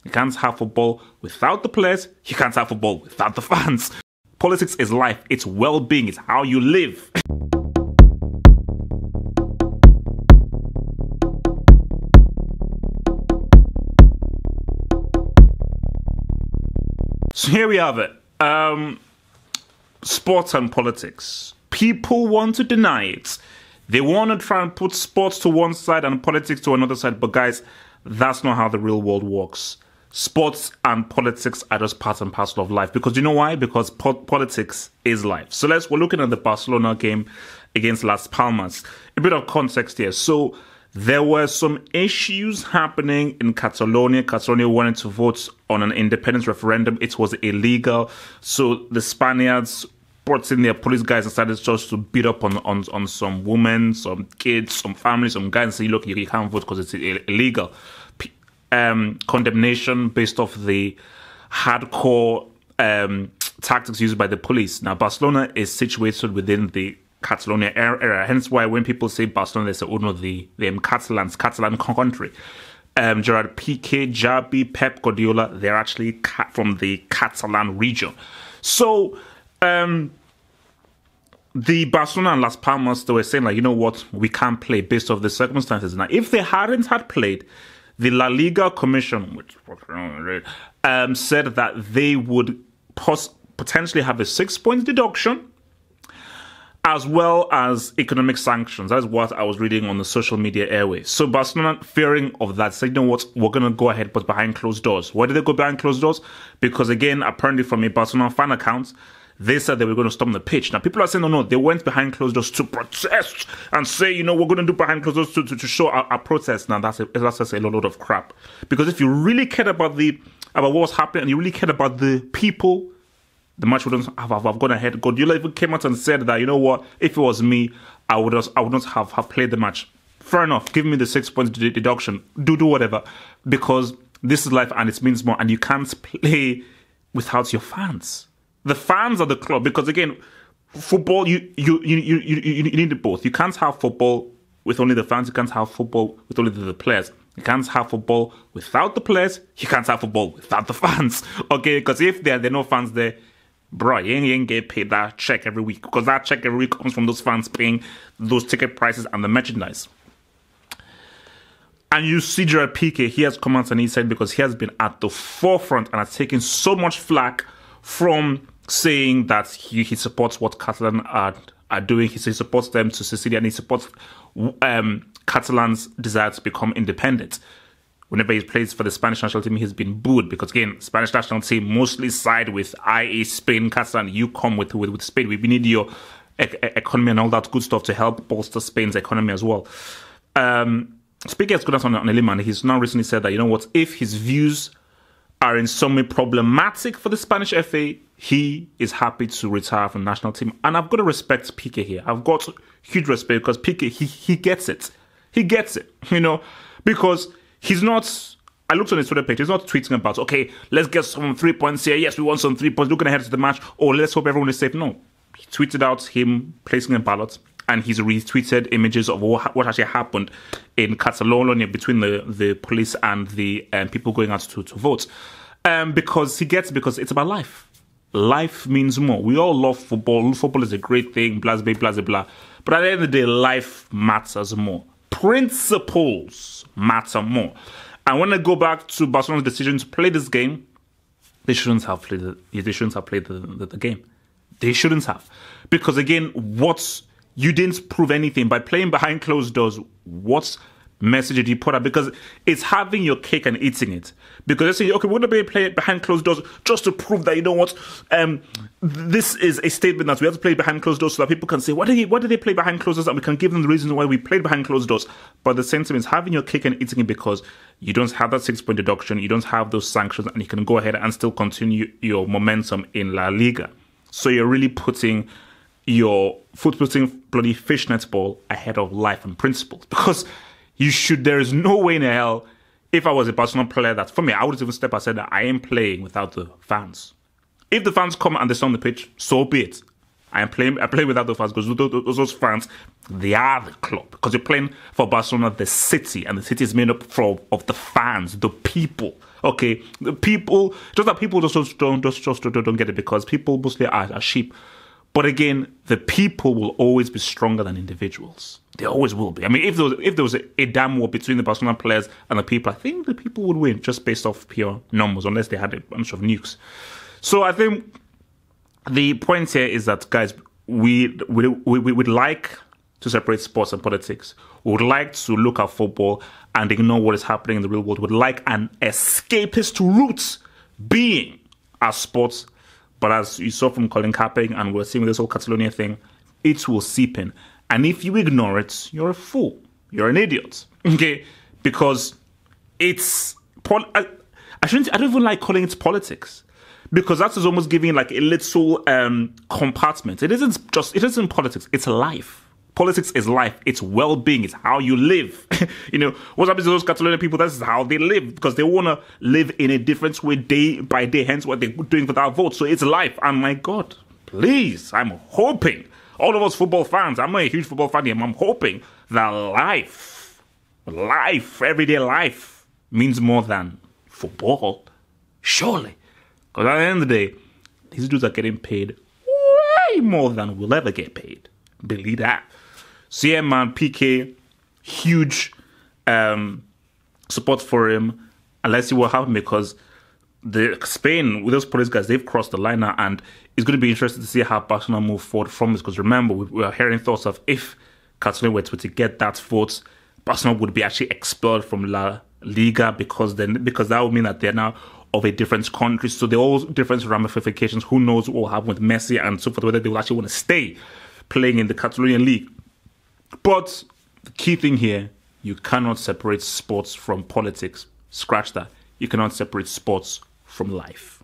You can't have football without the players. You can't have football without the fans. Politics is life. It's well-being. It's how you live. So here we have it. Sports and politics. People want to deny it. They want to try and put sports to one side and politics to another side. But guys, that's not how the real world works. Sports and politics are just part and parcel of life. Because you know why? Because politics is life. So we're looking at the Barcelona game against Las Palmas. A bit of context here. So there were some issues happening in Catalonia. Catalonia wanted to vote on an independence referendum. It was illegal. So the Spaniards brought in their police guys and started just to beat up on some women, some kids, some families, some guys and say, look, you can't vote because it's illegal. Condemnation based off the hardcore tactics used by the police. Now, Barcelona is situated within the Catalonia area, hence why when people say Barcelona, they say, oh no, the Catalan country. Gerard Piqué, Xavi, Pep Guardiola, they're actually from the Catalan region. So, the Barcelona and Las Palmas, they were saying, like, you know what, we can't play based off the circumstances. Now, if they hadn't had played, the La Liga Commission, which said that they would potentially have a 6-point deduction, as well as economic sanctions. That's what I was reading on the social media airways. So Barcelona, fearing of that, said, you know what, we're going to go ahead, but behind closed doors. Why did they go behind closed doors? Because again, apparently from a Barcelona fan account, they said they were going to storm the pitch. Now, people are saying, no, they went behind closed doors to protest and say, you know, we're going to do behind closed doors to show our protest. Now, that's a load of crap. Because if you really cared about what was happening and you really cared about the people, the match wouldn't have gone ahead. Guardiola even came out and said that, you know what, if it was me, I would not have played the match. Fair enough, give me the 6 points deduction. Do whatever. Because this is life and it means more. And you can't play without your fans. The fans are the club. Because again, football, you need both. You can't have football with only the fans. You can't have football with only the players. You can't have football without the players. You can't have football without the fans. Okay, because if there are no fans there, bro, you ain't get paid that check every week, because that check every week comes from those fans paying those ticket prices and the merchandise. And you see Gerard Piqué, he has come out and he said, because he has been at the forefront and has taken so much flack from saying that he supports what Catalan are doing. He supports them to secede and he supports Catalans' desire to become independent. Whenever he plays for the Spanish national team, he's been booed because, again, Spanish national team mostly side with, i.e. Spain, Catalan. You come with Spain. We need your economy and all that good stuff to help bolster Spain's economy as well. Speaking as good as on a layman, he's now recently said that, you know what, if his views are in some way problematic for the Spanish FA, he is happy to retire from the national team. And I've got to respect Piqué here. I've got huge respect because Piqué, he gets it. He gets it, you know, because he's not, I looked on his Twitter page, he's not tweeting about, okay, let's get some 3 points here. Yes, we want some 3 points. Looking ahead to the match. Or let's hope everyone is safe. No. He tweeted out him placing a ballot and he's retweeted images of what actually happened in Catalonia between the police and the people going out to vote. Because it's about life. Life means more. We all love football. Football is a great thing, blah, blah, blah, blah. But at the end of the day, life matters more. Principles matter more. And when I go back to Barcelona's decision to play this game, they shouldn't have played the game. They shouldn't have. Because again, you didn't prove anything. By playing behind closed doors, what message did you put out? Because it's having your cake and eating it. Because they're saying, okay, we're going to be playing behind closed doors just to prove that, you know what, this is a statement that we have to play behind closed doors so that people can say, why did they play behind closed doors? And we can give them the reasons why we played behind closed doors. But the same thing is having your cake and eating it, because you don't have that 6-point deduction, you don't have those sanctions, and you can go ahead and still continue your momentum in La Liga. So you're really putting bloody fishnet ball ahead of life and principles. Because there is no way in hell, if I was a Barcelona player, that for me, I would even step aside that I am playing without the fans. If the fans come and they storm the pitch, so be it. I play without the fans, because those fans, they are the club. Because you're playing for Barcelona, the city, and the city is made up of the fans, the people Okay, the people, just that people just don't get it because people mostly are sheep. But again, the people will always be stronger than individuals. They always will be. I mean, if there was a damn war between the Barcelona players and the people, I think the people would win just based off pure numbers, unless they had a bunch of nukes. So I think the point here is that, guys, we'd like to separate sports and politics. We would like to look at football and ignore what is happening in the real world. We'd like an escapist roots being our sports. But as you saw from Colin Kaepernick, and we're seeing with this whole Catalonia thing, it will seep in. And if you ignore it, you're a fool. You're an idiot. Okay? Because it's... I don't even like calling it politics. Because that is almost giving like a little compartment. It isn't politics. It's life. Politics is life. It's well-being. It's how you live. What happens to those Catalonia people? That's how they live because they want to live in a different way day by day. Hence what they're doing with our vote. So it's life. And my God, please, I'm hoping, all of us football fans, I'm not a huge football fan here, I'm hoping that life, everyday life means more than football. Surely. Because at the end of the day, these dudes are getting paid way more than we'll ever get paid. Believe that. So yeah, man, PK, huge support for him. And let's see what happens because Spain, with those police guys, they've crossed the line now. And it's going to be interesting to see how Barcelona move forward from this. Because remember, we are hearing thoughts of if Catalonia were to get that vote, Barcelona would be actually expelled from La Liga because that would mean that they're now of a different country. So there are all different ramifications. Who knows what will happen with Messi and so forth, whether they will actually want to stay playing in the Catalonian league. But the key thing here, you cannot separate sports from politics. Scratch that. You cannot separate sports from life.